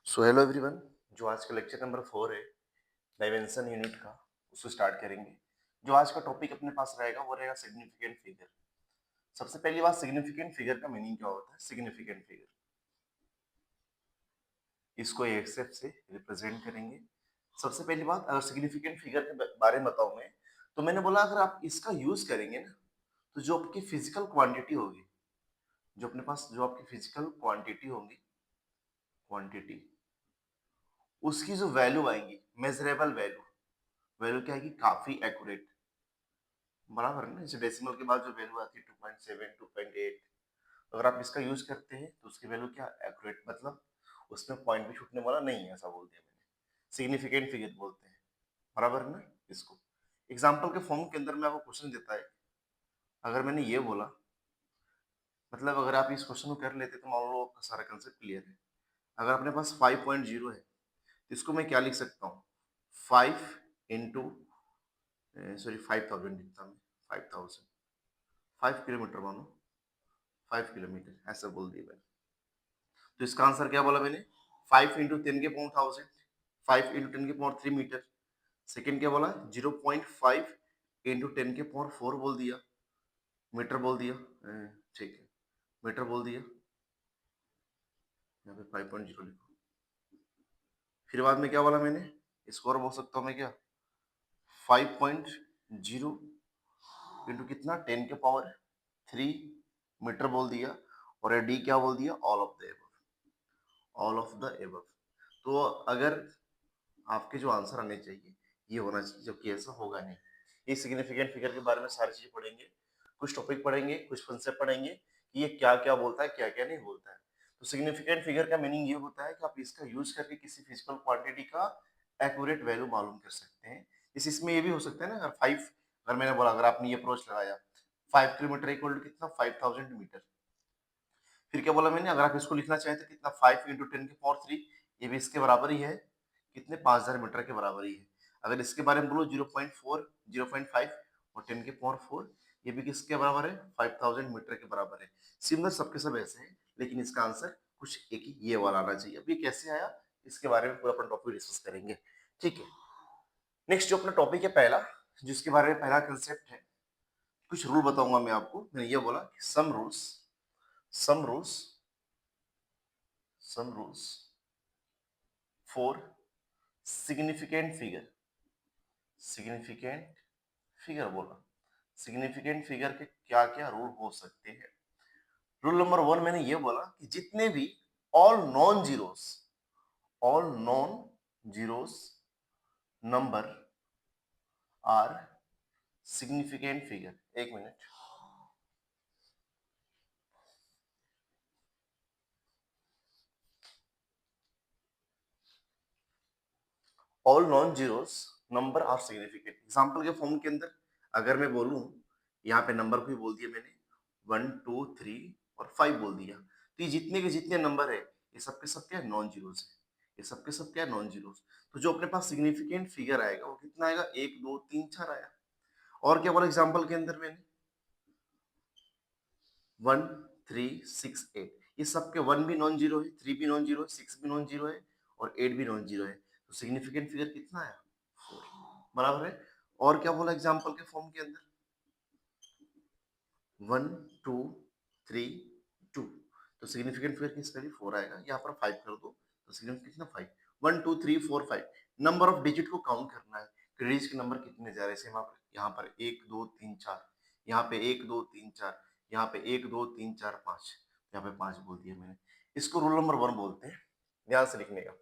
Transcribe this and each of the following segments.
So hello everyone. जो आज का लेक्चर नंबर 4 है डायमेंशन यूनिट का, उसको स्टार्ट करेंगे। जो आज का टॉपिक अपने पास रहेगा वो रहेगा सिग्निफिकेंट फिगर। सबसे पहली बात, सिग्निफिकेंट फिगर का मीनिंग क्या होता है। सिग्निफिकेंट फिगर, इसको एक्सेप्ट से रिप्रेजेंट करेंगे। सबसे पहली बात, अगर सिग्निफिकेंट फिगर के बारे में बताऊं मैं, तो मैंने बोला अगर आप इसका यूज करेंगे ना, तो जो आपकी फिजिकल क्वांटिटी होगी, जो अपने पास जो आपकी फिजिकल क्वांटिटी होगी, क्वांटिटी, उसकी जो वैल्यू आएंगी, मेजरेबल वैल्यू, वैल्यू क्या आएगी, काफी एक्यूरेट। बराबर है ना। जैसे डेसिमल के बाद जो वैल्यू आती है 2.7, 2.8, अगर आप इसका यूज करते हैं तो उसकी वैल्यू क्या, एक्यूरेट, मतलब उसमें पॉइंट भी छूटने वाला नहीं है, ऐसा बोल दिया मैंने। सिग्निफिकेंट फिगर बोलते हैं। बराबर है ना। इसको एग्जाम्पल के फॉर्म के अंदर में आपको क्वेश्चन देता है। अगर मैंने ये बोला, मतलब अगर आप इस क्वेश्चन को कर लेते तो मान लो आपका सारा कंसेप्ट क्लियर है। अगर अपने पास 5.0 है तो इसको मैं क्या लिख सकता हूँ, 5 इंटू, सॉरी 5,000 लिखता हूँ, 5,000, 5 किलोमीटर मानो, 5 किलोमीटर ऐसा बोल दिया मैंने। तो इसका आंसर क्या बोला मैंने, 5 इंटू 10 के पावर 1000, 5 इंटू 10 के पावर 3 मीटर। सेकेंड क्या बोला, 0.5 इंटू 10 के पावर 4 बोल दिया, मीटर बोल दिया। ठीक है, मीटर बोल दिया। यहाँ पे 5.0 लिखो। फिर बाद में क्या बोला मैंने, इसको और बोल सकता हूँ मैं क्या, 5.0 इंटू कितना, 10 के पावर 3 मीटर बोल दिया। और डी क्या बोल दिया, all of the above, all of the above. तो अगर आपके जो आंसर आने चाहिए ये होना चाहिए, जबकि ऐसा होगा नहीं। ये सिग्निफिकेंट फिगर के बारे में सारी चीजें पढ़ेंगे, कुछ टॉपिक पढ़ेंगे, कुछ कॉन्सेप्ट पढ़ेंगे कि ये क्या क्या बोलता है, क्या क्या नहीं बोलता है। तो सिग्निफिकेंट फिगर का मीनिंग ये होता है कि आप इसका यूज करके किसी फिजिकल क्वांटिटी का एक्यूरेट वैल्यू मालूम कर सकते हैं। इसमें ये भी हो सकता है ना, अगर 5, अगर मैंने बोला अगर आपने ये अप्रोच लगाया, 5 किलोमीटर इक्वल टू कितना, 5,000 मीटर। फिर क्या बोला मैंने, अगर आप इसको लिखना चाहें तो कितना, 5 इंटू 10 के पावर 3, ये भी इसके बराबर ही है, कितने, 5,000 मीटर के बराबर ही है। अगर इसके बारे में बोलो 0.4, 0.5 और 10 के पावर 4, ये भी किसके बराबर है, 5,000 मीटर के बराबर है। सिमिलर सबके सब ऐसे हैं, लेकिन इसका आंसर कुछ एक ही ये वाला आना चाहिए। अब ये कैसे आया, इसके बारे में पूरा अपना टॉपिक डिस्कस करेंगे। ठीक है, नेक्स्ट जो अपना टॉपिक है पहला, जिसके बारे में पहला कंसेप्ट है, कुछ रूल बताऊंगा मैं आपको। मैंने ये बोला कि some rules some rules for significant figure। Significant figure बोला, सिग्निफिकेंट फिगर के क्या क्या रूल हो सकते हैं। रूल नंबर 1 मैंने ये बोला कि जितने भी all non zeros, all non zeros number are significant figure. एक मिनट, all non zeros number are significant. Example के फॉर्म के अंदर अगर मैं बोलूं, यहाँ पे नंबर को ही बोल दिया मैंने, 1, 2, 3 और 5 बोल दिया, तो ये जितने के जितने नंबर है ये सबके सब क्या नॉन जीरोस है, ये सबके सब क्या नॉन जीरोस। तो जो अपने पास सिग्निफिकेंट फिगर आएगा वो कितना आएगा, 1, 2, 3, 4 आया। और क्या बोला एग्जाम्पल के अंदर मैंने, 1, 3, 6, 8, ये सबके 1 भी नॉन जीरो है, 3 भी नॉन जीरो है, 6 भी नॉन जीरो है और 8 भी नॉन जीरो है। तो सिग्निफिकेंट फिगर कितना आया, 4। बराबर है। और क्या बोला एग्जाम्पल के फॉर्म के अंदर, 1, 2, 3, 2, तो सिग्निफिकेंट फिगर किस वैल्यू 4 आएगा। यहाँ पर 5 कर दो तो सिग्निफिकेंट कितना, 5। 1, 2, 3, 4, 5 नंबर ऑफ डिजिट को काउंट करना है, डिजिट के नंबर कितने जा रहे हैं। यहाँ पर 1, 2, 3, 4, यहाँ पे 1, 2, 3, 4, यहाँ पे 1, 2, 3, 4, 5, यहाँ पे 5 बोल दिया मैंने। इसको रूल नंबर 1 बोलते हैं, ध्यान से लिखने का।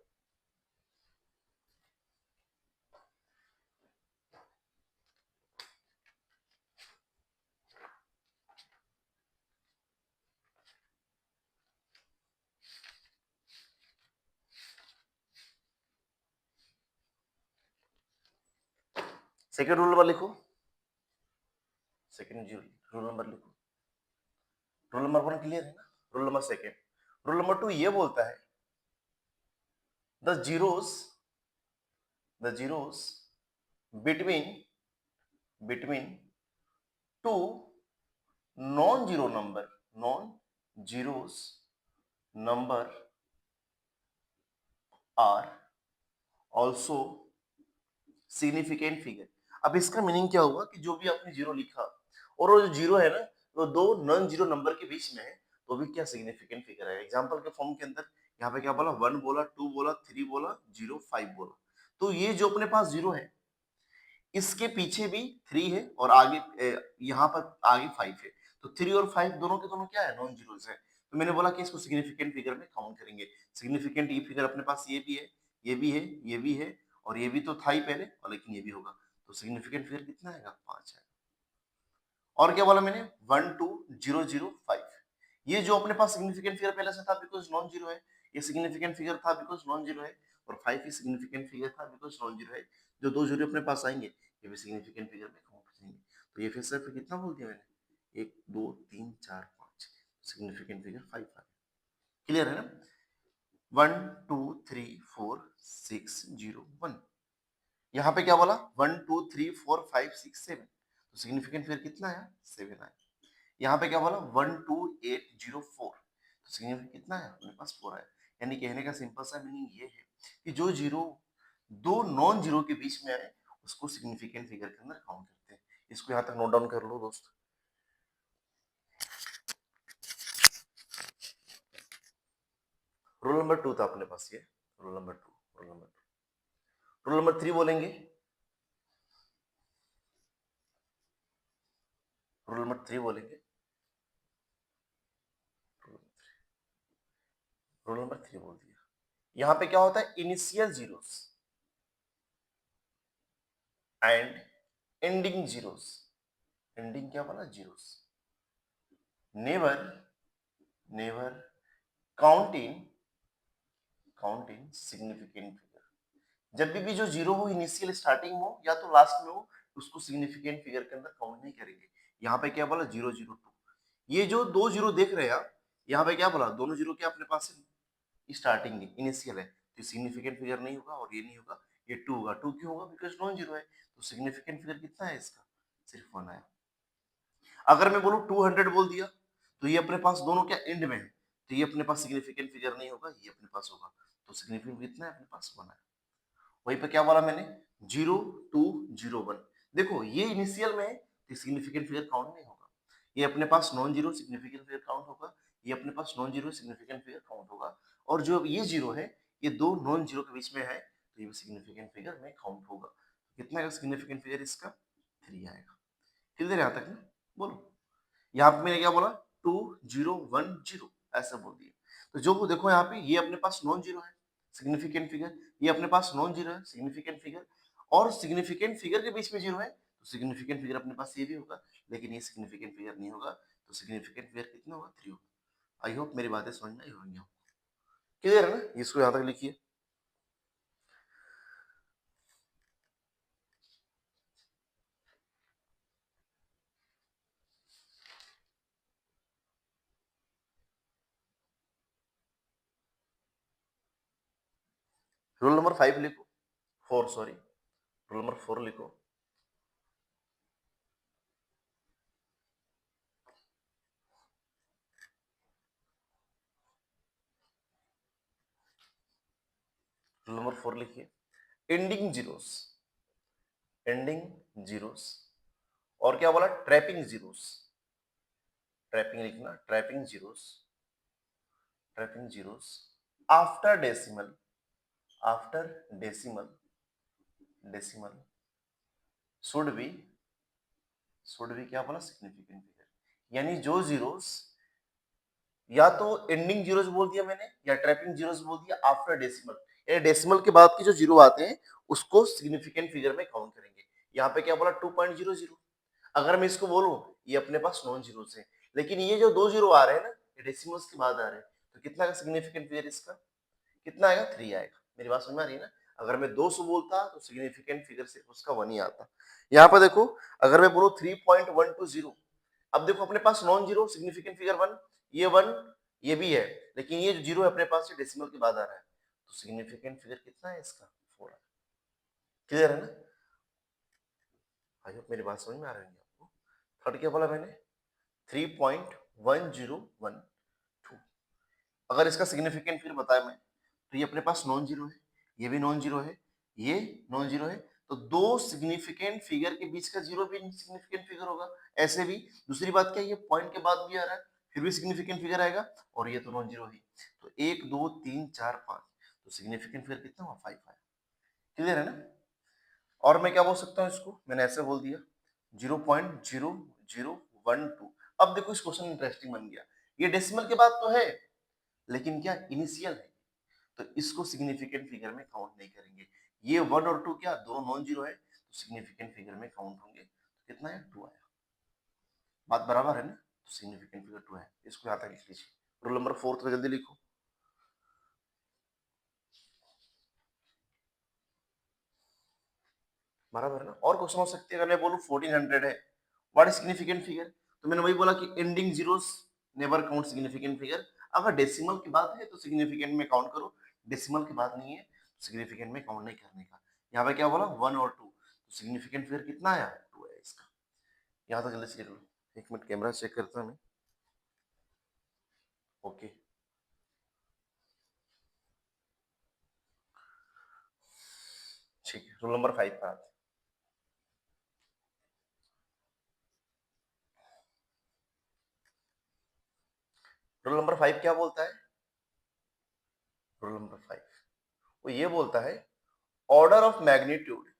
सेकेंड रूल नंबर लिखो, सेकेंड रूल नंबर लिखो। रूल नंबर 1 क्लियर है ना। Rule number second, rule number 2 ये बोलता है, the zeros, the zeros between two non-zero number, non-zeros number are also significant figure. अब इसका मीनिंग क्या हुआ कि जो भी आपने जीरो लिखा और वो जो जीरो है ना वो दो नॉन जीरो नंबर के बीच में है तो भी क्या सिग्निफिकेंट फिगर है। एग्जांपल के फॉर्म के अंदर यहाँ पे क्या बोला, 1 बोला, 2 बोला, 3 बोला, 0, 5 बोला। तो ये जो अपने पास जीरो है इसके पीछे भी 3 है और आगे यहाँ पर आगे 5 है। तो 3 और 5 दोनों के दोनों क्या है, नॉन जीरोस है। तो मैंने बोला कि इसको सिग्निफिकेंट फिगर में काउंट करेंगे। सिग्निफिकेंट ये फिगर अपने पास ये भी है, ये भी है, ये भी है और ये भी तो था ही पहले, और लेकिन ये भी होगा। तो सिग्निफिकेंट फिगर कितना आएगा, 5 है। और क्या बोला मैंने, 1 2 0 0 5। ये जो अपने पास सिग्निफिकेंट फिगर पहले से था बिकॉज नॉन जीरो है, ये सिग्निफिकेंट फिगर था बिकॉज नॉन जीरो है, और 5 ही सिग्निफिकेंट फिगर था बिकॉज नॉन जीरो है। जो दो जीरो अपने पास आएंगे ये भी सिग्निफिकेंट फिगर में काउंट हो जाएंगे। तो ये फिर से फिर कितना बोल दिया मैंने, 1 2 3 4 5, सिग्निफिकेंट फिगर 5 आ गया। क्लियर है ना। 1 2 3 4 6 0 1। यहाँ पे क्या बोला, 1 2 3 4 5 6 7। तो सिग्निफिकेंट फिगर कितना आया, 7 आया। यहाँ पे क्या बोला, 1 2 8 0 4। तो सिग्निफिकेंट कितना है अपने पास, 4 आया। यानी कहने का सिंपल सा मीनिंग ये है कि जो जीरो दो नॉन जीरो के बीच में आए उसको सिग्निफिकेंट फिगर के अंदर काउंट करते हैं। इसको यहाँ तक नोट डाउन कर लो दोस्त। रूल नंबर 2 था अपने पास ये, rule number 2, rule number 2। Rule number 3 बोलेंगे, रूल नंबर 3 बोलेंगे, रूल नंबर 3 बोल दिया। यहाँ पे क्या होता है, initial zeros and ending zeros. Ending क्या बोला, zeros. Never never count in significant figure. जब भी जो जीरो हो इनिशियल स्टार्टिंग हो या तो लास्ट में हो उसको सिग्निफिकेंट फिगर के अंदर काउंट नहीं करेंगे। यहाँ पे क्या बोला, 0 0 2। ये जो दो जीरो देख रहे हैं आप, यहाँ पे क्या बोला, दोनों जीरो क्या अपने पास स्टार्टिंग है, इनिशियल है, तो सिग्निफिकेंट फिगर नहीं होगा और ये नहीं होगा, ये 2 होगा। 2 क्यों होगा, बिकॉज नॉन जीरो है। तो सिग्निफिकेंट फिगर कितना है इसका, सिर्फ 1 आया। अगर मैं बोलूं 200 बोल दिया तो ये अपने पास दोनों क्या एंड में है, तो ये अपने पास सिग्निफिकेंट फिगर नहीं होगा, ये अपने पास होगा। तो सिग्निफिकेंट कितना है अपने पास, 1 है। वहीं पे क्या बोला मैंने, 0 2 0 1। देखो ये इनिशियल में है तो सिग्निफिकेंट फिगर काउंट नहीं होगा। ये अपने पास non zero significant figure count होगा, ये अपने पास non zero significant figure count होगा। और जो ये जीरो है ये दो नॉन जीरो के बीच में है तो ये सिग्निफिकेंट फिगर में काउंट होगा। कितना का सिग्निफिकेंट फिगर इसका, 3 आएगा। क्लियर यहाँ तक ना, बोलो। यहाँ पे मैंने क्या बोला, 2 0 1 0 ऐसा बोल दिया। तो जो देखो यहाँ पे ये अपने पास नॉन जीरो है सिग्निफिकेंट फिगर, ये अपने पास नॉन जीरो है सिग्निफिकेंट फिगर, और सिग्निफिकेंट फिगर के बीच में जीरो है तो सिग्निफिकेंट फिगर अपने पास ये भी होगा, लेकिन ये सिग्निफिकेंट फिगर नहीं होगा। तो सिग्निफिकेंट फिगर कितना होगा, 3 होगा। आई होप मेरी बातें समझ में आई होंगी। क्लियर है ना, इसको यहाँ तक लिखिए। रूल नंबर 5 लिखो, 4 सॉरी, रूल नंबर 4 लिखो। रूल नंबर 4 लिखिए, एंडिंग जीरोस, एंडिंग जीरोस। और क्या बोला, ट्रैपिंग जीरोस, ट्रैपिंग लिखना, trapping zeros, trapping zeros after decimal, after decimal, decimal should be, should be क्या बोला, सिग्निफिकेंट फिगर। यानी जो जीरोस या तो एंडिंग जीरोस बोल दिया मैंने या ट्रैपिंग जीरोस बोल दिया आफ्टर डेसिमल, ये डेसिमल के बाद की जो जीरो आते हैं उसको सिग्निफिकेंट फिगर में काउंट करेंगे। यहाँ पे क्या बोला, 2.00। अगर मैं इसको बोलूं ये अपने पास नॉन जीरो है, लेकिन ये जो दो जीरो आ रहे हैं ना ये डेसिमल्स के बाद आ रहे हैं, तो कितना का सिग्निफिकेंट फिगर इसका, कितना आएगा, 3 आएगा। मेरी बात समझ में आ रही है ना। अगर मैं 200 बोलता तो सिग्निफिकेंट फिगर सिर्फ उसका 1 ही आता। यहाँ पर देखो, अगर मैं बोलूं 3.120, अब देखो अपने पास नॉन जीरो सिग्निफिकेंट फिगर 1, ये 1, ये भी है, लेकिन ये जो जीरो है अपने पास डेसिमल के बाद आ रहा है, तो सिग्निफिकेंट फिगर कितना है इसका, 4 है। क्लियर है ना। आई होप मेरी बात समझ में आ रही है आपको। थर्ड क्या बोला मैंने, 3.1012। अगर इसका सिग्निफिकेंट फिगर बताया मैं तो ये अपने पास नॉन जीरो है, ये भी नॉन जीरो है, ये नॉन जीरो है, तो दो सिग्निफिकेंट फिगर के बीच का जीरो भी सिग्निफिकेंट फिगर होगा। ऐसे भी दूसरी बात क्या है, ये पॉइंट के बाद भी आ रहा है, फिर भी सिग्निफिकेंट फिगर आएगा, और ये तो नॉन जीरो ही। तो 1 2 3 4 5, तो सिग्निफिकेंट फिगर कितना हुआ, 5 आया। क्लियर है ना? और मैं क्या बोल सकता हूँ इसको, मैंने ऐसे बोल दिया 0.0012। अब देखो इस क्वेश्चन इंटरेस्टिंग बन गया, ये डेसिमल के बाद तो है, लेकिन क्या इनिशियल है, तो इसको सिग्निफिकेंट फिगर में काउंट नहीं करेंगे। ये 1 और 2 क्या दोनों नॉन जीरो है, तो सिग्निफिकेंट फिगर में काउंट होंगे। तो कितना है, 2 आया। बात बराबर है ना? तो सिग्निफिकेंट फिगर 2 है, इसको यहाँ तक लिख लीजिए। रूल नंबर 4 तो जल्दी लिखो। बराबर है ना? और क्वेश्चन हो सकते हैं, अगर मैं बोलूं 1400 है, व्हाट इज सिग्निफिकेंट फिगर, तो मैंने वही बोला कि ending zeros never count significant figure. अगर डेसिमल की बात है तो सिग्निफिकेंट में काउंट करो, डेसिमल की बात नहीं है सिग्निफिकेंट में काउंट नहीं करने का। यहाँ पे क्या बोला, 1 और 2, तो सिग्निफिकेंट फिगर कितना आया, 2 है इसका। यहाँ तक जल्दी से लिख लो। एक मिनट कैमरा चेक करता हूँ मैं। ओके, ठीक है, रूल नंबर 5 पर आते हैं। रूल नंबर 5 क्या बोलता है, रूल नंबर 5 वो ये बोलता है, order of magnitude,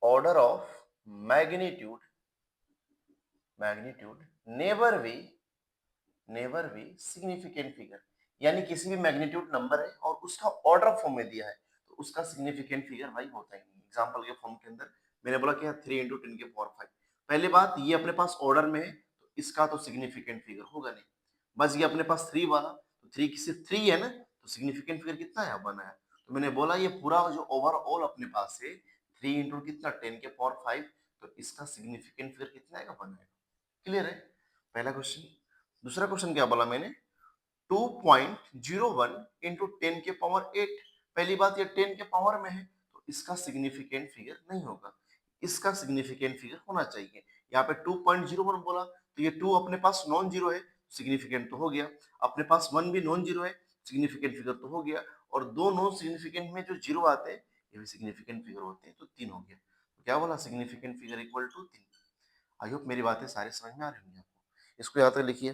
order of magnitude, magnitude never be significant figure. यानी किसी भी मैग्नीट्यूड नंबर है और उसका ऑर्डर फॉर्म में दिया है, तो उसका सिग्निफिकेंट फिगर भाई होता ही नहीं। एग्जांपल के फॉर्म के अंदर मैंने बोला कि 3 इंटू 10 के पावर 5, पहले बात ये अपने पास ऑर्डर में है, तो इसका तो सिग्निफिकेंट फिगर होगा नहीं। बस ये अपने पास 3 वाला, तो 3 किसी 3 है ना, तो सिग्निफिकेंट फिगर कितना है, 1 है। तो मैंने बोला ये पूरा जो ओवरऑल अपने पास है 3 इंटू कितना 10 के पावर 5, तो इसका सिग्निफिकेंट फिगर कितना आएगा, 1 है। क्लियर है? पहला क्वेश्चन। दूसरा क्वेश्चन क्या बोला मैंने, 2.01 इंटू 10 के पावर 8। पहली बात ये 10 के पावर में है, तो इसका सिग्निफिकेंट फिगर नहीं होगा, इसका सिग्निफिकेंट फिगर होना चाहिए। यहाँ पे 2.01 बोला, तो ये 2 अपने पास नॉन जीरो है, सिग्निफिकेंट तो हो गया। अपने पास 1 भी नॉन जीरो है, सिग्निफिकेंट फिगर तो हो गया। और दो नॉन सिग्निफिकेंट में जो जीरो आते हैं ये भी सिग्निफिकेंट फिगर होते हैं, तो 3 हो गया। तो क्या बोला, significant figure equal to 3। I hope मेरी बातें सारी समझ में आ रही होंगी आपको। इसको याद कर लिखिए।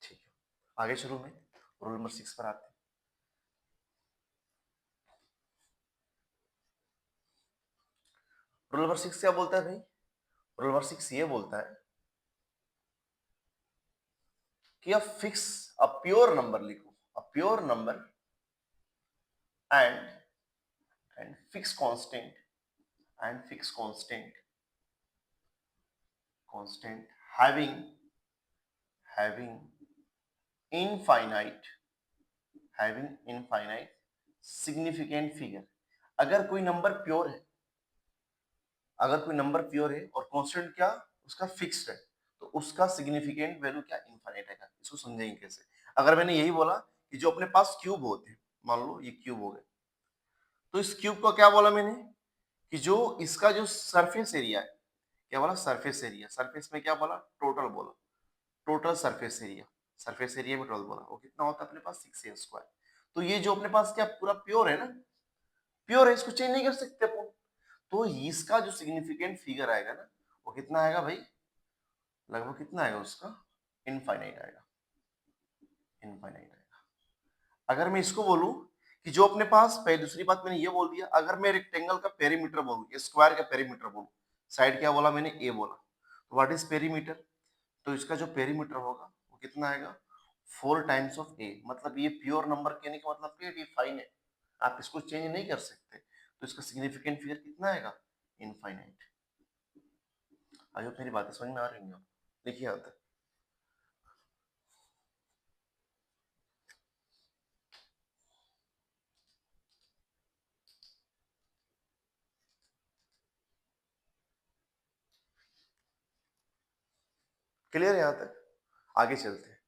ठीक है, आगे शुरू में रोल नंबर 6 पर आते हैं। रोल नंबर 6 क्या बोलता है भाई, रोल नंबर 6 ये बोलता है कि a fix a pure number लिखो, a pure number and fix constant, and fix constant having infinite significant figure. अगर कोई नंबर प्योर है, अगर कोई नंबर प्योर है और कांस्टेंट क्या उसका फिक्स्ड है, तो उसका सिग्निफिकेंट वैल्यू क्या इनफाइनाइट आएगा। इसको समझेंगे कैसे, अगर मैंने यही बोला कि जो अपने पास क्यूब होते हैं, मान लो ये क्यूब हो गए, तो इस क्यूब को क्या बोला मैंने कि जो इसका जो सरफेस एरिया है, क्या बोला, सरफेस एरिया, सरफेस में क्या बोला, टोटल बोला, total surface area, surface area में टोटल बोला, वो कितना होता है अपने पास, 6a²। तो ये जो अपने पास क्या पूरा प्योर है ना, प्योर है, इसको चेंज नहीं कर सकते अपन। तो इसका जो सिग्निफिकेंट फिगर आएगा ना, वो कितना आएगा भाई, लगभग कितना आएगा उसका, इनफाइनाइट आएगा, इनफाइनाइट आएगा। अगर मैं इसको बोलूं कि जो अपने पास, पहले दूसरी बात मैंने ये बोल दिया, अगर मैं रेक्टेंगल का पेरीमीटर बोलूं, स्क्वायर का पेरीमीटर बोलूं, साइड क्या बोला मैंने, ए बोला, तो व्हाट इज पेरीमीटर, तो इसका जो पेरीमीटर होगा वो कितना आएगा, 4 टाइम्स ऑफ ए। मतलब ये प्योर नंबर कहने का मतलब ये डिफाइन है, आप इसको चेंज नहीं कर सकते, तो इसका सिग्निफिकेंट फिगर कितना आएगा, इनफाइनाइट। आई होप मेरी बातें समझ में आ रही होंगी आपको। देखिए यहाँ तक क्लियर है, यहाँ तक आगे चलते हैं।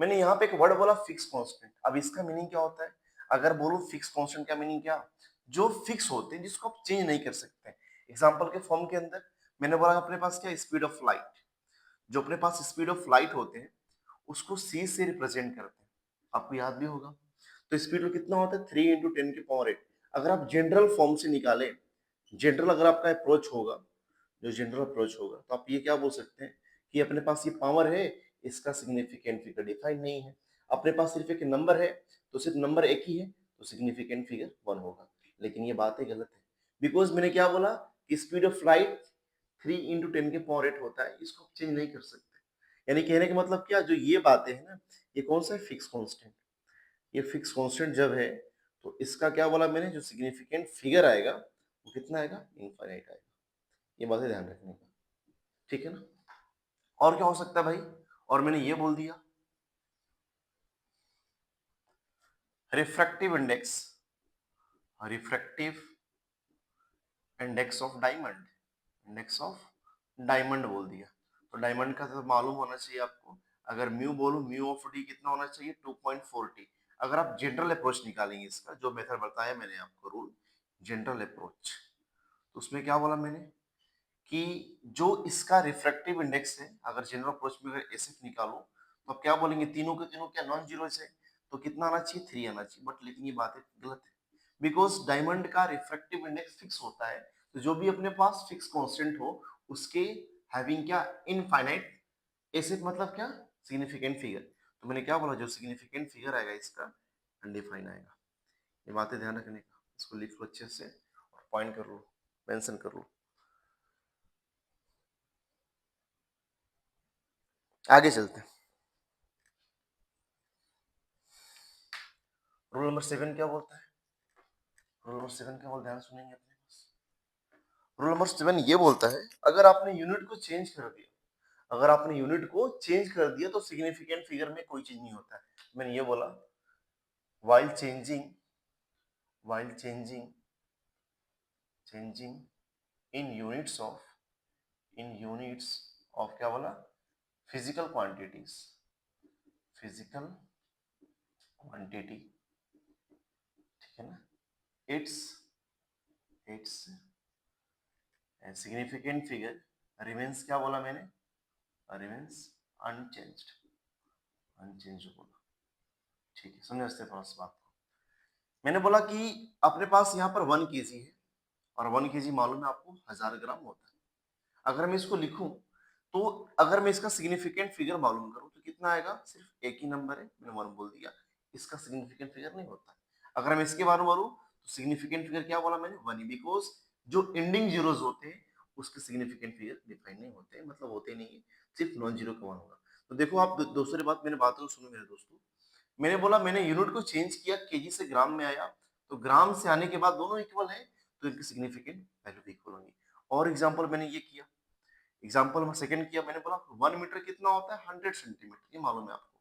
मैंने यहाँ पे एक वर्ड बोला फिक्स कांस्टेंट, अब इसका मीनिंग क्या होता है, अगर बोलूं फिक्स कांस्टेंट का मीनिंग क्या, जो फिक्स होते हैं जिसको आप चेंज नहीं कर सकते। एग्जांपल के फॉर्म के अंदर मैंने बोला अपने पास क्या, स्पीड ऑफ लाइट, जो अपने पास स्पीड ऑफ लाइट होते हैं उसको सी से रिप्रेजेंट करते हैं। आपको याद भी होगा। तो स्पीड में कितना होता है 3 इंटू 10⁸। अगर आप जनरल फॉर्म से निकालें, जनरल अगर आपका अप्रोच होगा, जो जनरल अप्रोच होगा, तो आप ये क्या बोल सकते हैं कि अपने पास ये पावर है, इसका सिग्निफिकेंट फिगर डिफाइन नहीं है। अपने पास सिर्फ एक नंबर है, तो सिर्फ नंबर एक ही है, तो सिग्निफिकेंट फिगर 1 होगा। लेकिन ये बातें गलत है, बिकॉज मैंने क्या बोला कि स्पीड ऑफ लाइट 3 इंटू 10⁸ होता है, इसको आप चेंज नहीं कर सकते। यानी कहने का मतलब क्या, जो ये बातें हैं ना, ये कौन सा है, फिक्स कांस्टेंट। ये फिक्स कांस्टेंट जब है, तो इसका क्या बोला मैंने, जो सिग्निफिकेंट फिगर आएगा वो कितना आएगा, इनफाइनाइट आएगा। ये बातें ध्यान रखने का, ठीक है ना। और क्या हो सकता है भाई, और मैंने ये बोल दिया refractive index, refractive index of diamond, index of diamond बोल दिया। तो डायमंड का तो मालूम होना चाहिए आपको, अगर म्यू बोलूं, म्यू ऑफ डी कितना होना चाहिए, 2.40। अगर आप जनरल अप्रोच निकालेंगे, इसका जो मेथड बताया मैंने आपको रूल, जनरल अप्रोच, तो उसमें क्या बोला मैंने कि जो इसका रिफ्रैक्टिव इंडेक्स है, अगर जनरल अप्रोच में अगर एसएफ निकालो, तो आप क्या बोलेंगे, तीनों के तीनों क्या नॉन जीरो है, तो कितना आना चाहिए, 3 आना चाहिए। बट लेकिन ये बात गलत है, बिकॉज डायमंड का रिफ्रैक्टिव इंडेक्स फिक्स होता है, तो जो भी अपने पास फिक्स कांस्टेंट हो, उसके हैविंग क्या, इनफाइनाइट एसएफ, मतलब क्या, सिग्निफिकेंट फिगर। तो मैंने क्या बोला, जो सिग्निफिकेंट फिगर आएगा इसका अनडिफाइन आएगा। ये बातें ध्यान रखने का, इसको लिख लो अच्छे से और पॉइंट कर लो, मेंशन कर लो। आगे चलते हैं। रूल नंबर 7 क्या बोलता है, रूल नंबर 7 क्या बोलता है, ध्यान सुनेंगे अपने पास। रूल नंबर 7 ये बोलता है, अगर आपने यूनिट को चेंज कर दिया, अगर आपने यूनिट को चेंज कर दिया, तो सिग्निफिकेंट फिगर में कोई चेंज नहीं होता है। मैंने ये बोला, while changing, while changing in units of, in units of क्या बोला, फिजिकल क्वांटिटीज, फिजिकल क्वांटिटी, ठीक है ना, it's it's significant figure remains, क्या बोला मैंने, रिमेन्स अनचेंज्ड, अनचेंज्ड बोला, ठीक है। समझते हैं इस बात को। मैंने बोला कि अपने पास यहाँ पर 1 kg है, और 1 kg मालूम है आपको 1000 ग्राम होता है। अगर मैं इसको लिखूं, तो अगर मैं इसका सिग्निफिकेंट फिगर मालूम करूं, तो कितना आएगा, सिर्फ एक ही नंबर है, मैंने 1 बोल दिया, इसका सिग्निफिकेंट फिगर नहीं होता। अगर मैं इसके बारे में बोलूं, तो सिग्निफिकेंट फिगर क्या बोला मैंने, 1 ही, बिकॉज जो एंडिंग जीरोस होते हैं उसके सिग्निफिकेंट फिगर डिफाइन नहीं होते, मतलब होते नहीं है, सिर्फ नॉन जीरो का 1 होगा। तो देखो आप दूसरी बात, मैंने बात को सुनो मेरे दोस्तों। मैंने बोला मैंने यूनिट को चेंज किया, केजी से ग्राम में आया, तो ग्राम से आने के बाद दोनों इक्वल है, तो इनकी सिग्निफिकेंट वैल्यू भी इक्वल होंगी। और एग्जांपल मैंने ये किया, एग्जांपल में सेकंड किया, मैंने बोला 1 मीटर कितना होता है, 100 सेंटीमीटर, ये मालूम है आपको।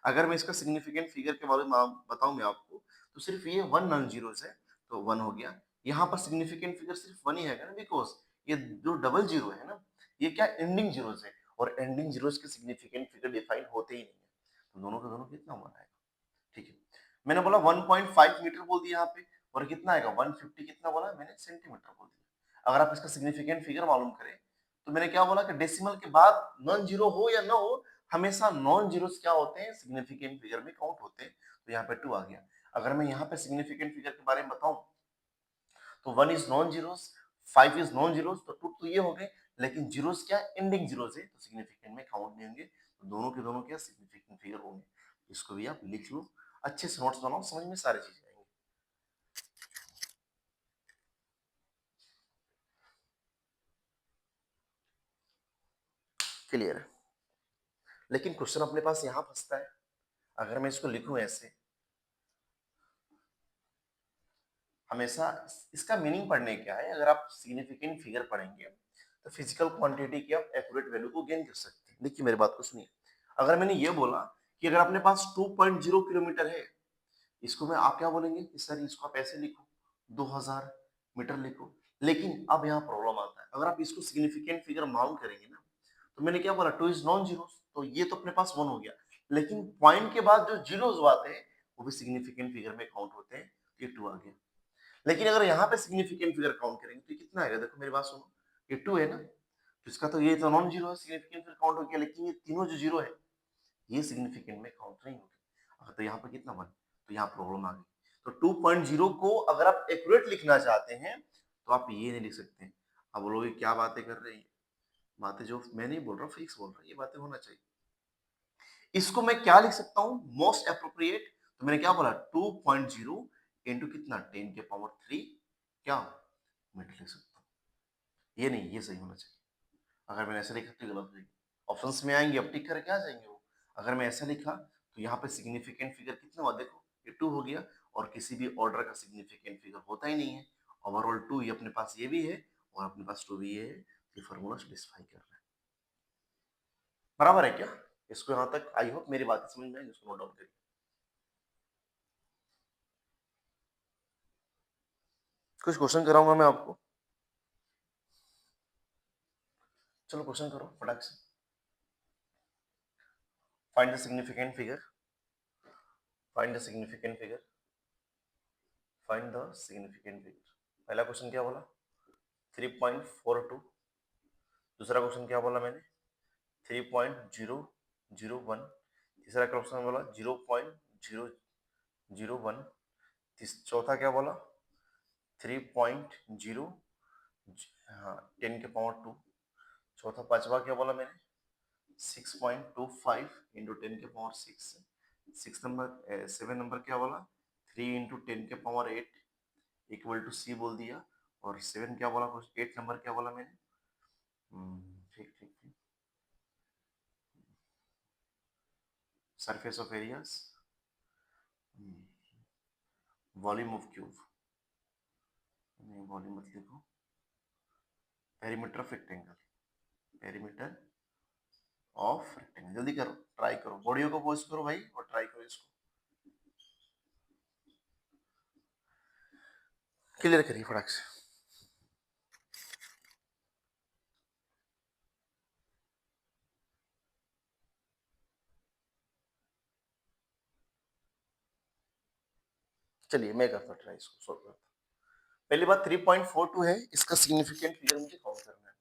अगर मैं इसका सिग्निफिकेंट फिगर के बारे में बताऊं मैं आपको, तो सिर्फ ये 1 नॉन जीरोस है, तो 1 हो गया। यहाँ पर सिग्निफिकेंट फिगर सिर्फ 1 ही है ना, बिकॉज ये जो डबल जीरो है ना, ये क्या एंडिंग जीरोस है, और एंडिंग जीरोस के सिग्निफिकेंट फिगर डिफाइन होते ही नहीं है, तो दोनों के दोनों कितना होना है, ठीक है। मैंने बोला 1.5 मीटर बोल दिया यहाँ पे, और कितना आएगा 150, कितना बोला मैंने, सेंटीमीटर बोल दिया। अगर आप इसका सिग्निफिकेंट फिगर मालूम करें, तो मैंने क्या बोला कि डेसिमल के बाद नॉन जीरो हो या ना हो, हमेशा नॉन जीरोस क्या होते हैं, सिग्निफिकेंट फिगर में काउंट होते हैं। तो यहाँ पे 2 आ गया। अगर मैं यहाँ पे सिग्निफिकेंट फिगर के बारे में बताऊं, तो 1 is non zeros, 5 is non zeros, तो 2 तो ये हो गए, लेकिन जीरोस क्या एंडिंग जीरोस है, तो सिग्निफिकेंट में काउंट नहीं होंगे, तो दोनों के दोनों क्या सिग्निफिकेंट फिगर होंगे। इसको भी आप लिख लो, अच्छे से नोट्स बनाओ, समझ में सारी चीजें आएंगी। क्लियर है, लेकिन क्वेश्चन अपने पास यहाँ फंसता है। अगर मैं इसको लिखूं ऐसे, हमेशा इसका मीनिंग पढ़ने क्या है, अगर आप सिग्निफिकेंट फिगर पढ़ेंगे, तो फिजिकल क्वांटिटी की आप एक्यूरेट वैल्यू को गेन कर सकते हैं। देखिए मेरी बात को सुनिए, अगर मैंने ये बोला कि अगर अपने पास 2.0 किलोमीटर है, इसको मैं, आप क्या बोलेंगे कि सर इसको आप ऐसे लिखो, 2000 मीटर लिखो। लेकिन अब यहाँ प्रॉब्लम आता है, अगर आप इसको सिग्निफिकेंट फिगर माउंट करेंगे ना, तो मैंने क्या बोला, 2 इज नॉन जीरो, तो ये तो अपने पास 1 हो गया, लेकिन पॉइंट के बाद जो जीरोस आते हैं वो भी सिग्निफिकेंट फिगर में काउंट होते हैं, ये 2 आ गया। लेकिन अगर यहाँ पे सिग्निफिकेंट फिगर काउंट करेंगे, तो ये कितना आएगा, देखो मेरी बात सुनो, ये 2 है ना, तो इसका तो ये तो नॉन जीरो है, सिग्निफिकेंट फिगर काउंट हो गया, लेकिन ये तीनों जो जीरो है, ये सिग्निफिकेंट में काउंट नहीं होंगे। तो यहाँ पर कितना 1, तो यहाँ प्रॉब्लम आ गई। तो 2.0 को अगर आप एक्यूरेट लिखना चाहते हैं तो आप ये नहीं लिख सकते। अब बोलोगे क्या बातें कर रहे हैं, बातें जो मैं नहीं बोल रहा, फिक्स बोल रहा, ये बातें होना चाहिए। इसको मैं क्या लिख सकता हूँ मोस्ट अप्रोप्रिएट, तो मैंने क्या बोला 2.0 इंटू कितना 10 के पावर 3 क्या मीटर लिख सकता हूँ। ये नहीं, ये सही होना चाहिए। अगर मैंने ऐसा लिखा तो गलत हो जाएगी। ऑप्शंस में आएंगे, अब टिक करके आ जाएंगे वो। अगर मैं ऐसा लिखा तो यहाँ पे सिग्निफिकेंट फिगर कितना हुआ देखो, ये 2 हो गया, और किसी भी ऑर्डर का सिग्निफिकेंट फिगर होता ही नहीं है। ओवरऑल 2 ये अपने पास ये भी है और अपने पास 2 भी ये है, ये फॉर्मूला सेटिस्फाई कर रहा है। बराबर है क्या? इसको यहाँ तक आई होप मेरी बात समझ में आई, इसको नोट डाउन करिए। कुछ क्वेश्चन कराऊंगा मैं आपको, चलो क्वेश्चन करो फटाक से। Find the significant figure, find the significant figure, find the significant figure. पहला क्वेश्चन क्या बोला 3.42, दूसरा क्वेश्चन क्या बोला मैंने 3.001, तीसरा क्वेश्चन बोला 0.001, चौथा क्या बोला 3.0, हाँ 10 के पावर 2, चौथा पांचवा क्या बोला मैंने 6.25 इंटू 10 के पावर 6, 7 नंबर क्या बोला 3 इंटू 10 के पावर 8 इक्वल टू सी बोल दिया, और 7 क्या बोला, 8 नंबर क्या बोला मैंने, ठीक ठीक ठीक, surface of areas, volume of cube, नहीं वॉल्यूम मत लिखो, perimeter of rectangle, perimeter of rectangle, जल्दी करो, ट्राई करो, ऑडियो को पॉज करो भाई और ट्राई करो इसको, क्लियर करिए फटाक से। चलिए मैं करता ट्राई इसको सॉल्व करता। पहली बात 3.42 है, इसका सिग्निफिकेंट फिगर मुझे काउंट करना है।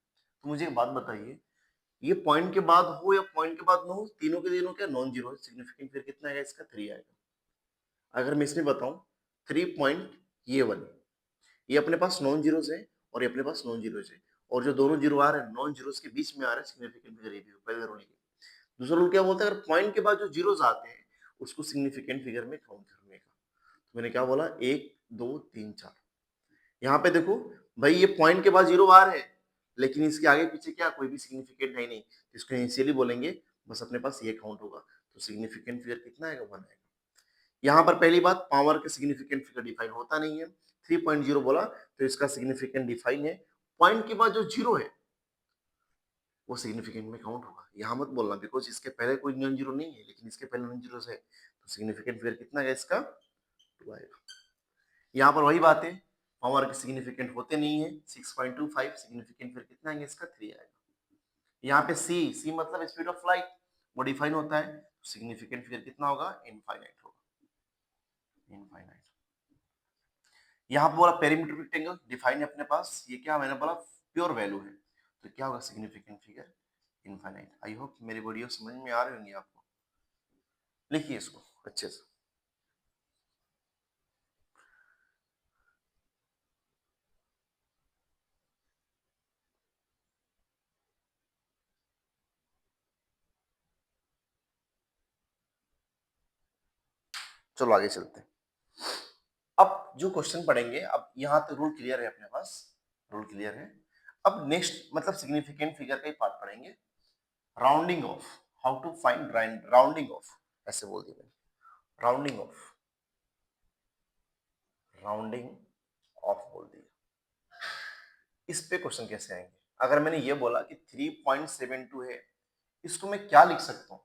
तो मुझे एक बात बताइए, ये पॉइंट के बाद हो या पॉइंट के बाद ना हो, तीनों के तीनों क्या नॉन जीरो है, सिग्निफिकेंट फिगर कितना आएगा इसका 3 आएगा। अगर मैं इसमें बताऊं 3 पॉइंट ये वाली, ये अपने पास नॉन जीरोस है और ये अपने पास नॉन जीरोस है, और जो दोनों जीरो आ रहे हैं नॉन जीरोस के बीच में आ रहा है सिग्निफिकेंट फिगर, ये भी पहला रूल। दूसरा रूल क्या बोलता है, अगर पॉइंट के बाद जो जीरोस आते हैं उसको सिग्निफिकेंट फिगर में काउंट करने का। तो मैंने क्या बोला 1 2 3 4, यहाँ पे देखो भाई ये पॉइंट के बाद जीरो आ रहे हैं, लेकिन इसके आगे पीछे क्या कोई भी सिग्निफिकेंट है नहीं, इसको इनिशियली बोलेंगे, बस अपने पास ये काउंट होगा, तो सिग्निफिकेंट फिगर कितना आएगा 1 आएगा। यहाँ पर पहली बात पावर का सिग्निफिकेंट फिगर डिफाइन होता नहीं है, 3.0 बोला तो इसका सिग्निफिकेंट डिफाइन है, पॉइंट के बाद जो जीरो है वो सिग्निफिकेंट में काउंट होगा। यहाँ मत बोलना बिकॉज इसके पहले कोई नॉन जीरो नहीं है, लेकिन इसके पहले नॉन जीरो है, तो सिग्निफिकेंट फिगर कितना है इसका 2 आएगा। यहाँ पर वही बात है, पावर के सिग्निफिकेंट होते नहीं है, 6.25 सिग्निफिकेंट फिर कितना आएंगे इसका 3 आएगा। यहाँ पे सी, सी मतलब स्पीड ऑफ लाइट, वो डिफाइन होता है, तो सिग्निफिकेंट फिगर कितना होगा इनफाइनाइट होगा, इनफाइनाइट। यहाँ पे बोला पेरीमीटर रेक्टेंगल डिफाइन है अपने पास, ये क्या मैंने बोला प्योर वैल्यू है, तो क्या होगा सिग्निफिकेंट फिगर इनफाइनाइट। आई होप मेरी वीडियो समझ में आ रही होंगी आपको, लिखिए इसको अच्छे से। चलो आगे चलते हैं। अब जो क्वेश्चन पढ़ेंगे, अब यहाँ तक रूल क्लियर है अपने पास, रूल क्लियर है। अब नेक्स्ट मतलब सिग्निफिकेंट फिगर का ही पार्ट पढ़ेंगे, rounding off, how to find rounding off, ऐसे बोल दिया मैंने, राउंडिंग ऑफ, राउंडिंग ऑफ बोल दिया। इस पे क्वेश्चन कैसे आएंगे, अगर मैंने ये बोला कि 3.72 है, इसको मैं क्या लिख सकता हूँ।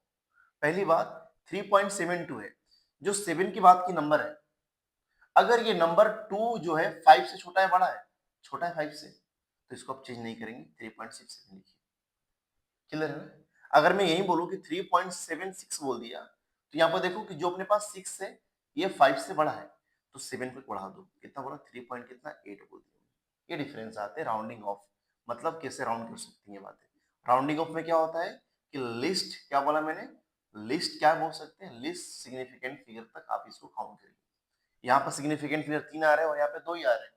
पहली बात 3.72 है, जो 7 की बाद की नंबर है, अगर ये नंबर 2 जो है 5 से छोटा है बड़ा है, छोटा है 5 से, तो इसको आप चेंज नहीं करेंगे, 3.67 लिखिए, क्लियर है ना। अगर मैं यही बोलूं कि 3.76 बोल दिया, तो यहाँ पर देखो कि जो अपने पास 6 है ये 5 से बड़ा है, तो 7 को बढ़ा दो, कितना बोला 3 पॉइंट कितना 8 बोल दिया। ये डिफरेंस आते हैं राउंडिंग ऑफ, मतलब कैसे राउंड कर सकती है बातें। राउंडिंग ऑफ में क्या होता है कि लिस्ट, क्या बोला मैंने, लिस्ट क्या बोल सकते हैं, लिस्ट सिग्निफिकेंट फिगर तक आप इसको काउंट करिए। यहाँ पर सिग्निफिकेंट फिगर 3 आ रहे हैं और यहाँ पे 2 ही आ रहे हैं,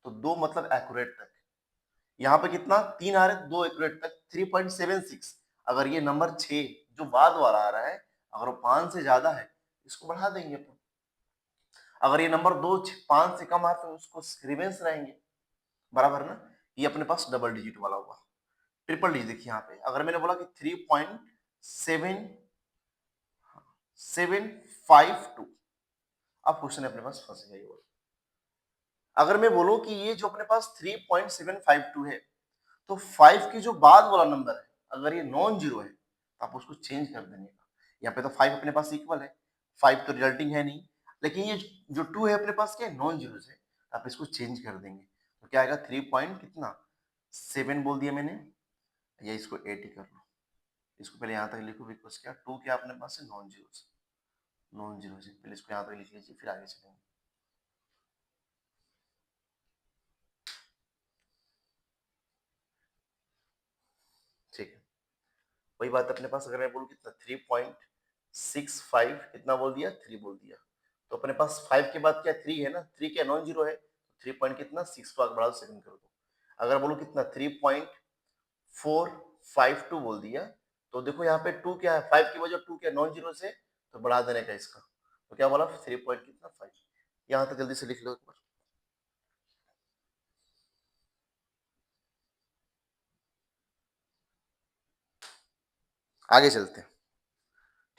तो 2 मतलब एक्यूरेट तक। यहाँ पे कितना 3 आ रहे हैं, 2 एक्यूरेट तक 3.76। अगर ये नंबर 6 जो बाद वाला आ रहा है अगर वो 5 से ज्यादा है इसको बढ़ा देंगे अपन। अगर ये नंबर 2 5 से कम आ तो उसको रिमेंस रहेंगे, बराबर ना। ये अपने पास डबल डिजिट वाला हुआ। ट्रिपल डिजिट देखिए यहाँ पे अगर मैंने बोला कि 3.7752, अब क्वेश्चन अपने पास फंसेगा ये वाला। अगर मैं बोलूं कि ये जो अपने पास 3.752 है तो 5 की जो बाद वाला नंबर है अगर ये नॉन जीरो है तो आप उसको चेंज कर देने का। यहाँ पे तो 5 अपने पास इक्वल है, 5 तो रिजल्टिंग है नहीं, लेकिन ये जो 2 है अपने पास क्या है, नॉन जीरो है, तो आप इसको चेंज कर देंगे तो क्या आएगा 3 पॉइंट कितना 7 बोल दिया मैंने, या इसको 8 ही कर लो। इसको पहले यहाँ तक लिखो बिकॉज क्या 2 क्या अपने पास है नॉन जीरो से, नॉन जीरो से पहले इसको यहाँ तक लिख लीजिए फिर आगे चलेंगे। ठीक है, वही बात अपने पास अगर मैं बोलूँ कितना 3.65 कितना बोल दिया 3 बोल दिया, तो अपने पास 5 के बाद क्या 3 है ना, 3 क्या नॉन जीरो है, 3 पॉइंट कितना 6 को आगे बढ़ा सेकंड कर दो। अगर बोलो कितना 3.452 बोल दिया तो देखो यहाँ पे 2 क्या है, 5 की वजह 2 क्या नॉन जीरो से तो बढ़ा देने का इसका, तो क्या बोला 3 पॉइंट कितना 5। यहाँ तक जल्दी से लिख लो एक बार। आगे चलते हैं।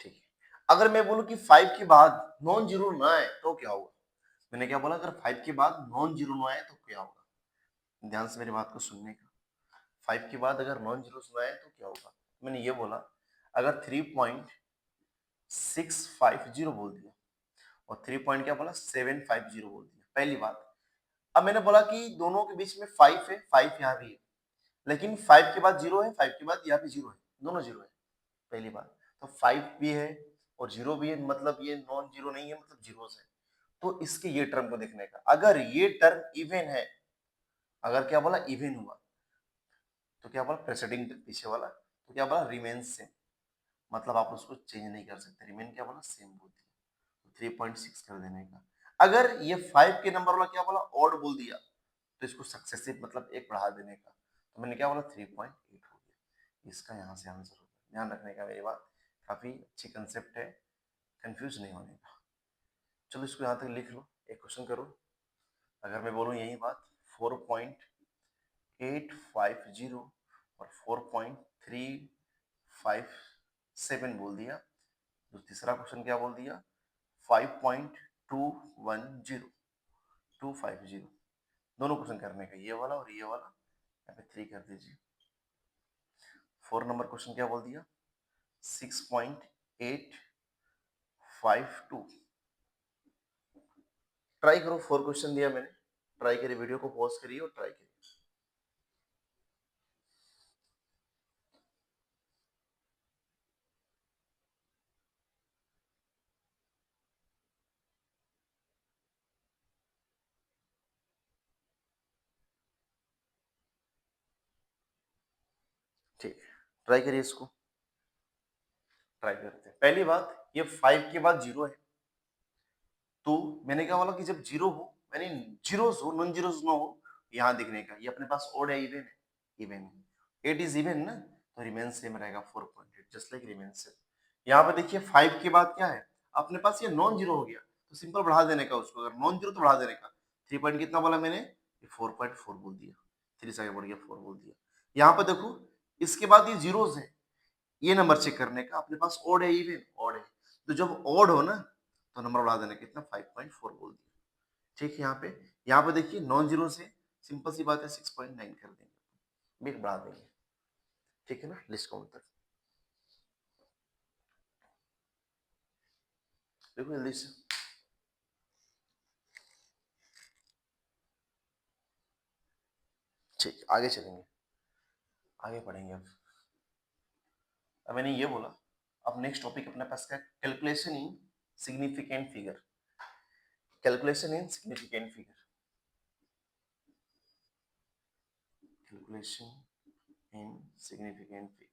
ठीक है, अगर मैं बोलूं कि 5 के बाद नॉन जीरो ना आए तो क्या होगा। मैंने क्या बोला अगर 5 के बाद नॉन जीरो ना आए तो क्या होगा, ध्यान से मेरी बात को सुनने का। 5 के बाद अगर नॉन जीरो ना आए तो क्या होगा, मैंने ये बोला अगर 3.650 बोल दिया और 3 पॉइंट क्या बोला 750 बोल दिया, पहली बात। अब मैंने बोला कि दोनों के बीच में 5 है, 5 यहाँ भी है, लेकिन 5 के बाद जीरो है, 5 के बाद यहाँ पे जीरो है, दोनों जीरो है, पहली बात। तो 5 भी है और जीरो भी है, मतलब ये नॉन जीरो नहीं है, मतलब जीरो है। तो इसके ये टर्म को देखने का, अगर ये टर्म इवन है, अगर क्या बोला इवन हुआ तो क्या बोला प्रेसिडिंग पीछे वाला, तो क्या बोला रिमेन सेम, मतलब आप उसको चेंज नहीं कर सकते, रिमेन क्या बोला सेम बोल दिया, 3.6 कर देने का। अगर ये 5 के नंबर वाला क्या बोला ऑड बोल दिया तो इसको सक्सेसिव मतलब एक बढ़ा देने का, तो मैंने क्या बोला 3.8 हो गया, इसका यहाँ से आंसर हो गया। ध्यान रखने का मेरी बात, काफी अच्छी कंसेप्ट है, कंफ्यूज नहीं होने का। चलो इसको यहाँ तक लिख लो, एक क्वेश्चन करो। अगर मैं बोलूँ यही बात 4.850 और 4.357 बोल दिया, तो तीसरा क्वेश्चन क्या बोल दिया 5.210 250, दोनों क्वेश्चन करने का, ये वाला और ये वाला, यहाँ पे 3 कर दीजिए। 4 नंबर क्वेश्चन क्या बोल दिया 6.852, ट्राई करो, 4 क्वेश्चन दिया मैंने, ट्राई करिए, वीडियो को पॉज करिए और ट्राई करिए। ठीक है, ट्राई करिए इसको, ट्राई करते हैं। पहली बात ये 5 के बाद जीरो है, तो मैंने क्या बोला कि जब जीरो हो मैंने जीरोस हो नॉन जीरोस ना हो, यहाँ देखने का, ये अपने पास ओड है इवन है, इवन है 8 इज इवन ना, तो रिमेन सेम रहेगा 4.8 जस्ट लाइक रिमेन सेम। यहाँ पे देखिए 5 के बाद क्या है अपने पास, ये नॉन जीरो हो गया तो सिंपल बढ़ा देने का उसको, अगर नॉन जीरो तो बढ़ा देने का। 3 पॉइंट कितना बोला मैंने, ये 4.4 बोल दिया, 3 से आगे बढ़ गया 4 बोल दिया। यहाँ पे देखो इसके बाद ये जीरोस है, ये नंबर चेक करने का, अपने पास ओड है इवन ओड है, तो जब ओड हो ना तो नंबर बढ़ा देना कितना 5.4 बोल दिया। ठीक है, यहाँ पे देखिए नॉन जीरो से सिंपल सी बात है 6.9 कर देंगे, बिग बढ़ा देंगे। ठीक है ना, लिस्ट काउंट तक देखो जल्दी से। ठीक, आगे चलेंगे, आगे पढ़ेंगे अब मैंने ये बोला, अब नेक्स्ट टॉपिक अपने पास क्या, calculation in significant figure, calculation in significant figure, calculation in significant figure.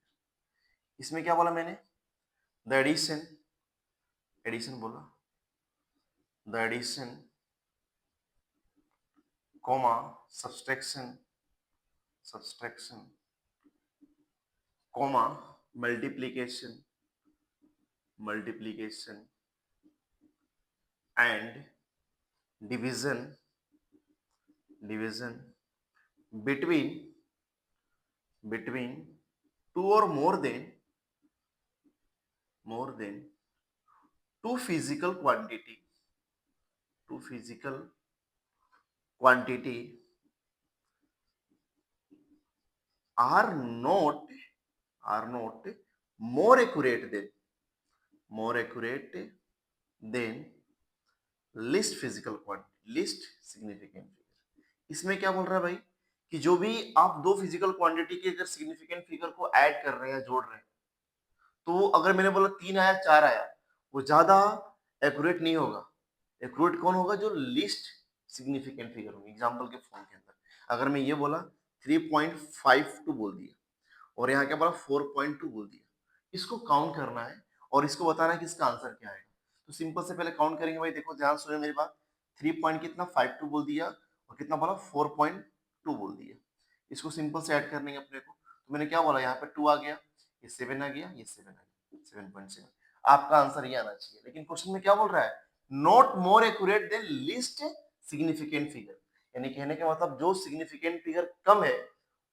इसमें क्या बोला मैंने द एडिशन, एडिशन बोला, the addition comma subtraction, subtraction comma multiplication, multiplication and division, division between, between two or more than two physical quantity, two physical quantity are not, are not more accurate than, more accurate than least physical quantity, least significant figure. इसमें क्या बोल रहा है भाई कि जो भी आप दो फिजिकल क्वांटिटी के अगर सिग्निफिकेंट फिगर को ऐड कर रहे हैं, जोड़ रहे हैं, तो अगर मैंने बोला 3 आया 4 आया, वो ज्यादा एक्यूरेट नहीं होगा। एक्यूरेट कौन होगा? जो लीस्ट सिग्निफिकेंट फिगर होगी। एग्जांपल के फॉर्म के अंदर अगर मैं ये बोला 3.52 बोल दिया और यहाँ क्या बोला 4.2 बोल दिया, इसको काउंट करना है और इसको बताना है कि इसका आंसर क्या आएगा। तो सिंपल से पहले काउंट करेंगे भाई। देखो ध्यान सुनिए मेरी बात। 3 पॉइंट कितना 52 बोल दिया और कितना बोला 4.2 बोल दिया। इसको सिंपल से ऐड करने अपने को। तो मैंने क्या बोला, यहाँ पे 2 आ गया, ये 7 आ गया, ये 7 आ गया, 7.7। आपका आंसर ये आना चाहिए। लेकिन क्वेश्चन में क्या बोल रहा है? Not more accurate then least significant figure, यानी कहने का मतलब जो सिग्निफिकेंट फिगर कम है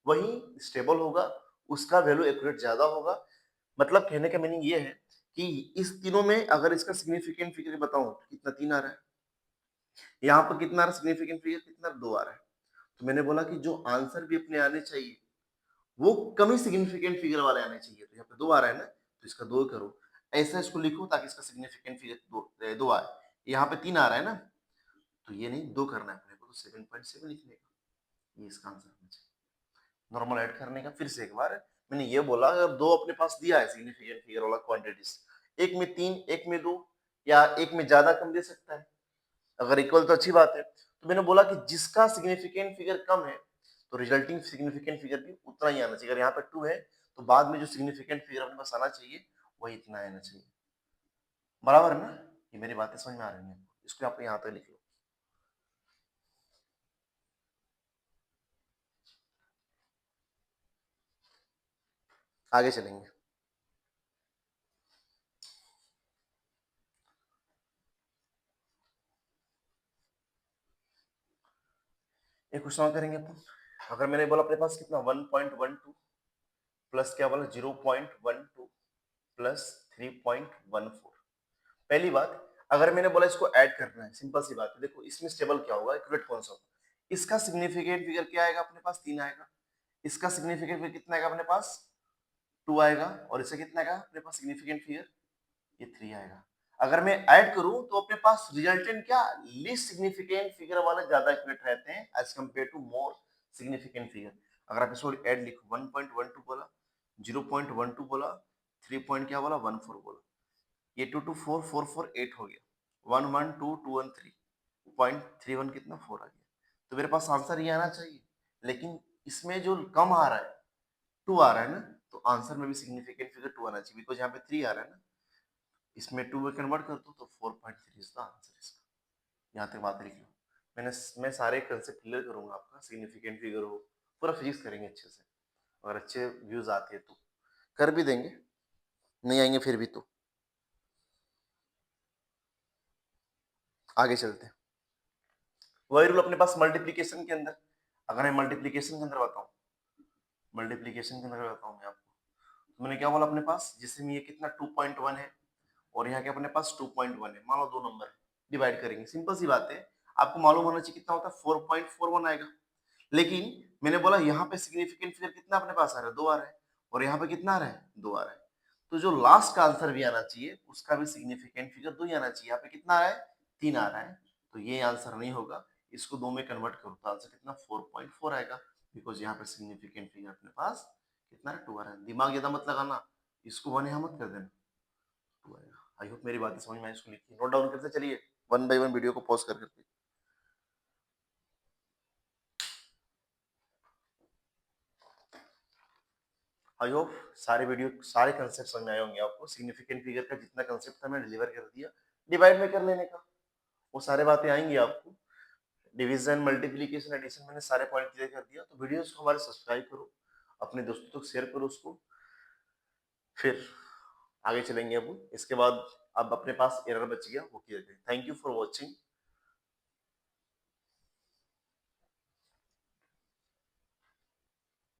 वही स्टेबल होगा, उसका वैल्यू एक्यूरेट ज्यादा होगा। मतलब कहने का मीनिंग ये है कि इस तीनों में अगर इसका सिग्निफिकेंट फिगर बताऊं तो कितना 3 आ रहा है, यहाँ पर कितना आ रहा है सिग्निफिकेंट फिगर, कितना 2 आ रहा है। तो मैंने बोला कि जो आंसर भी अपने आने चाहिए वो कम ही सिग्निफिकेंट फिगर वाले आने चाहिए। तो यहाँ पे 2 आ रहा है ना, तो इसका 2 करो, ऐसा इसको लिखो ताकि इसका सिग्निफिकेंट फिगर 2 आए। यहाँ पे 3 आ रहा है ना, तो ये नहीं 2 करना है अपने को, तो 7.7 लिखने का, ये इसका आंसर होना चाहिए। नॉर्मल ऐड करने का फिर से एक बार मैंने ये बोला, अगर दो अपने पास दिया है सिग्निफिकेंट फिगर वाला क्वांटिटीज, एक में 3 एक में 2 या एक में ज्यादा कम दे सकता है, अगर इक्वल तो अच्छी बात है। तो मैंने बोला कि जिसका सिग्निफिकेंट फिगर कम है तो रिजल्टिंग सिग्निफिकेंट फिगर भी उतना ही आना चाहिए। अगर यहाँ पे 2 है तो बाद में जो सिग्निफिकेंट फिगर अपने पास आना चाहिए वही इतना आना चाहिए। बराबर है ना? ये मेरी बातें समझ में आ रही है? इसको आप यहाँ पे लिख लो। आगे चलेंगे। एक क्वेश्चन और करेंगे अपन। अगर मैंने बोला अपने पास कितना 1.12 प्लस क्या बोला 0.12 प्लस 3.14। पहली बात, अगर मैंने बोला इसको ऐड करना है, सिंपल सी बात है। देखो इसमें स्टेबल क्या होगा, एक्यूरेट कौन सा होगा? इसका सिग्निफिकेंट फिगर क्या आएगा अपने पास? 3 आएगा। इसका सिग्निफिकेंट फिगर कितना आएगा अपने पास? 2 आएगा। और इससे कितना आएगा अपने पास सिग्निफिकेंट फिगर? ये 3 आएगा। अगर मैं ऐड करूं तो अपने पास रिजल्टेंट क्या, लीस्ट सिग्निफिकेंट फिगर वाले ज्यादा एक्यूरेट रहते हैं as compare to more significant figure. अगर आप इसको ऐड लिखो 1.12 बोला, 0.12 बोला, 3 पॉइंट क्या बोला 14 बोला, ये 2 2 4 4 4 8 हो गया, 1 1 2 2 1 3 0.31 कितना 4 आ गया। तो मेरे पास आंसर ये आना चाहिए। लेकिन इसमें जो कम आ रहा है 2 आ रहा है ना, तो आंसर में भी सिग्निफिकेंट फिगर 2 आना चाहिए, बिकॉज यहाँ पे 3 आ रहा है ना, इसमें 2 में कन्वर्ट कर दो तो 4.3 इज द आंसर इसका। यहाँ तक बात लिख लो। मैं सारे कंसेप्ट क्लियर करूंगा आपका, सिग्निफिकेंट फिगर हो, पूरा फिजिक्स करेंगे अच्छे से। अगर अच्छे व्यूज आते हैं तो कर भी देंगे, नहीं आएंगे फिर भी तो आगे चलते हैं। वही रूल अपने पास मल्टीप्लीकेशन के अंदर। अगर मैं मल्टीप्लीकेशन के अंदर बताऊं, मल्टीप्लीकेशन के अंदर बताऊं मैं आपको, तो मैंने क्या बोला अपने पास, जैसे में ये कितना 2.1 है और यहाँ के अपने पास 2.1 है, मान लो दो नंबर डिवाइड करेंगे, सिंपल सी बात है। आपको मालूम होना चाहिए कितना होता है 4.41 आएगा। लेकिन मैंने बोला यहाँ पे सिग्निफिकेंट फिगर कितना अपने पास आ रहा है 2 आ रहा है, और यहाँ पे कितना आ रहा है 2 आ रहा है। तो जो लास्ट का आंसर भी आना चाहिए उसका भी सिग्निफिकेंट फिगर 2 ही आना चाहिए। यहाँ पे कितना आ रहा है 3 आ रहा है, तो ये आंसर नहीं होगा। इसको 2 में कन्वर्ट करो तो आंसर कितना 4.4 आएगा, बिकॉज यहाँ पे सिग्निफिकेंट फिगर अपने पास कितना है 2 आ रहा है। दिमाग ज्यादा मत लगाना, इसको वन यहाँ मत कर देना, 2 आएगा। आई होप मेरी बातें समझ में आई। इसको लिखिए, नोट डाउन करते चलिए वन बाय वन वीडियो को पॉज कर करके। आई होप सारे कंसेप्ट समझ में आए होंगे आपको। सिग्निफिकेंट फिगर का जितना कंसेप्ट था मैं डिलीवर कर दिया। डिवाइड में कर लेने का वो सारे बातें आएंगी आपको। डिवीजन, मल्टीप्लीकेशन, एडिशन मैंने सारे पॉइंट क्लियर कर दिया। तो वीडियोस को हमारे सब्सक्राइब करो, अपने दोस्तों तक शेयर करो उसको। फिर आगे चलेंगे अब इसके बाद। अब अपने पास एरर बच गया वो क्लियर करें। Thank you for watching.